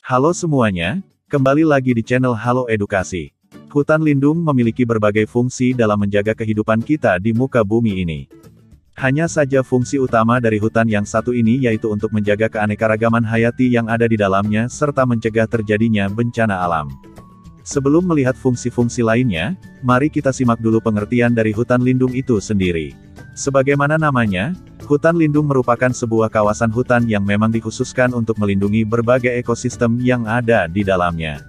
Halo semuanya, kembali lagi di channel Halo Edukasi. Hutan lindung memiliki berbagai fungsi dalam menjaga kehidupan kita di muka bumi ini. Hanya saja fungsi utama dari hutan yang satu ini yaitu untuk menjaga keanekaragaman hayati yang ada di dalamnya serta mencegah terjadinya bencana alam. Sebelum melihat fungsi-fungsi lainnya, mari kita simak dulu pengertian dari hutan lindung itu sendiri. Sebagaimana namanya, hutan lindung merupakan sebuah kawasan hutan yang memang dikhususkan untuk melindungi berbagai ekosistem yang ada di dalamnya.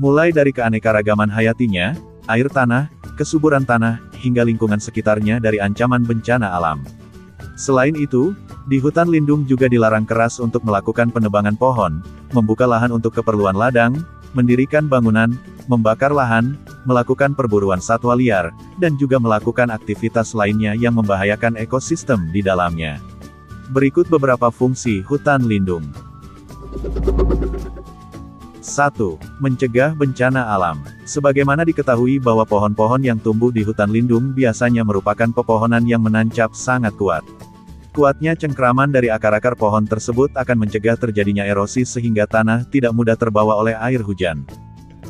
Mulai dari keanekaragaman hayatinya, air tanah, kesuburan tanah, hingga lingkungan sekitarnya dari ancaman bencana alam. Selain itu, di hutan lindung juga dilarang keras untuk melakukan penebangan pohon, membuka lahan untuk keperluan ladang, mendirikan bangunan, membakar lahan, melakukan perburuan satwa liar, dan juga melakukan aktivitas lainnya yang membahayakan ekosistem di dalamnya. Berikut beberapa fungsi hutan lindung. 1. Mencegah bencana alam. Sebagaimana diketahui bahwa pohon-pohon yang tumbuh di hutan lindung biasanya merupakan pepohonan yang menancap sangat kuat. Kuatnya cengkraman dari akar-akar pohon tersebut akan mencegah terjadinya erosi sehingga tanah tidak mudah terbawa oleh air hujan.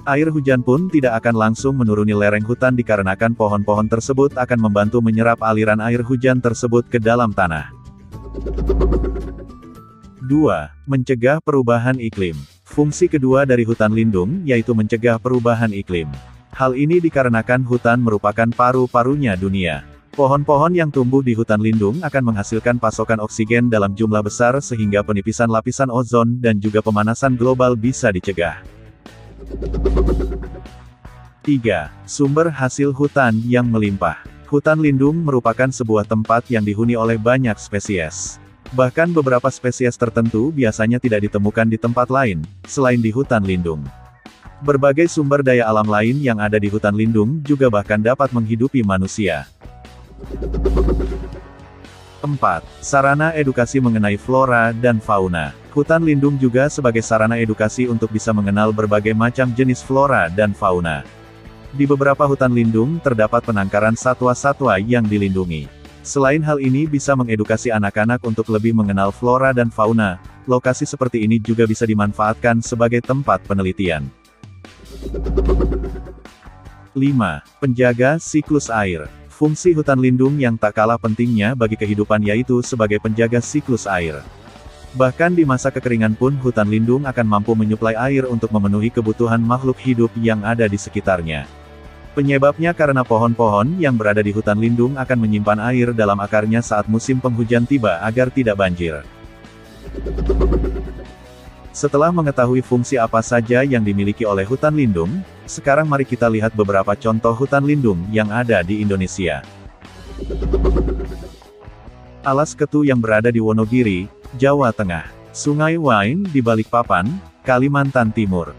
Air hujan pun tidak akan langsung menuruni lereng hutan dikarenakan pohon-pohon tersebut akan membantu menyerap aliran air hujan tersebut ke dalam tanah. 2. Mencegah perubahan iklim. Fungsi kedua dari hutan lindung yaitu mencegah perubahan iklim. Hal ini dikarenakan hutan merupakan paru-parunya dunia. Pohon-pohon yang tumbuh di hutan lindung akan menghasilkan pasokan oksigen dalam jumlah besar sehingga penipisan lapisan ozon dan juga pemanasan global bisa dicegah. 3. Sumber hasil hutan yang melimpah. Hutan lindung merupakan sebuah tempat yang dihuni oleh banyak spesies. Bahkan beberapa spesies tertentu biasanya tidak ditemukan di tempat lain, selain di hutan lindung. Berbagai sumber daya alam lain yang ada di hutan lindung juga bahkan dapat menghidupi manusia. 4. Sarana edukasi mengenai flora dan fauna. Hutan lindung juga sebagai sarana edukasi untuk bisa mengenal berbagai macam jenis flora dan fauna. Di beberapa hutan lindung terdapat penangkaran satwa-satwa yang dilindungi. Selain hal ini bisa mengedukasi anak-anak untuk lebih mengenal flora dan fauna, lokasi seperti ini juga bisa dimanfaatkan sebagai tempat penelitian. 5. Penjaga siklus air. Fungsi hutan lindung yang tak kalah pentingnya bagi kehidupan yaitu sebagai penjaga siklus air. Bahkan di masa kekeringan pun hutan lindung akan mampu menyuplai air untuk memenuhi kebutuhan makhluk hidup yang ada di sekitarnya. Penyebabnya karena pohon-pohon yang berada di hutan lindung akan menyimpan air dalam akarnya saat musim penghujan tiba agar tidak banjir. Setelah mengetahui fungsi apa saja yang dimiliki oleh hutan lindung, sekarang mari kita lihat beberapa contoh hutan lindung yang ada di Indonesia. Alas Ketu yang berada di Wonogiri, Jawa Tengah. Sungai Wain di Balikpapan, Kalimantan Timur.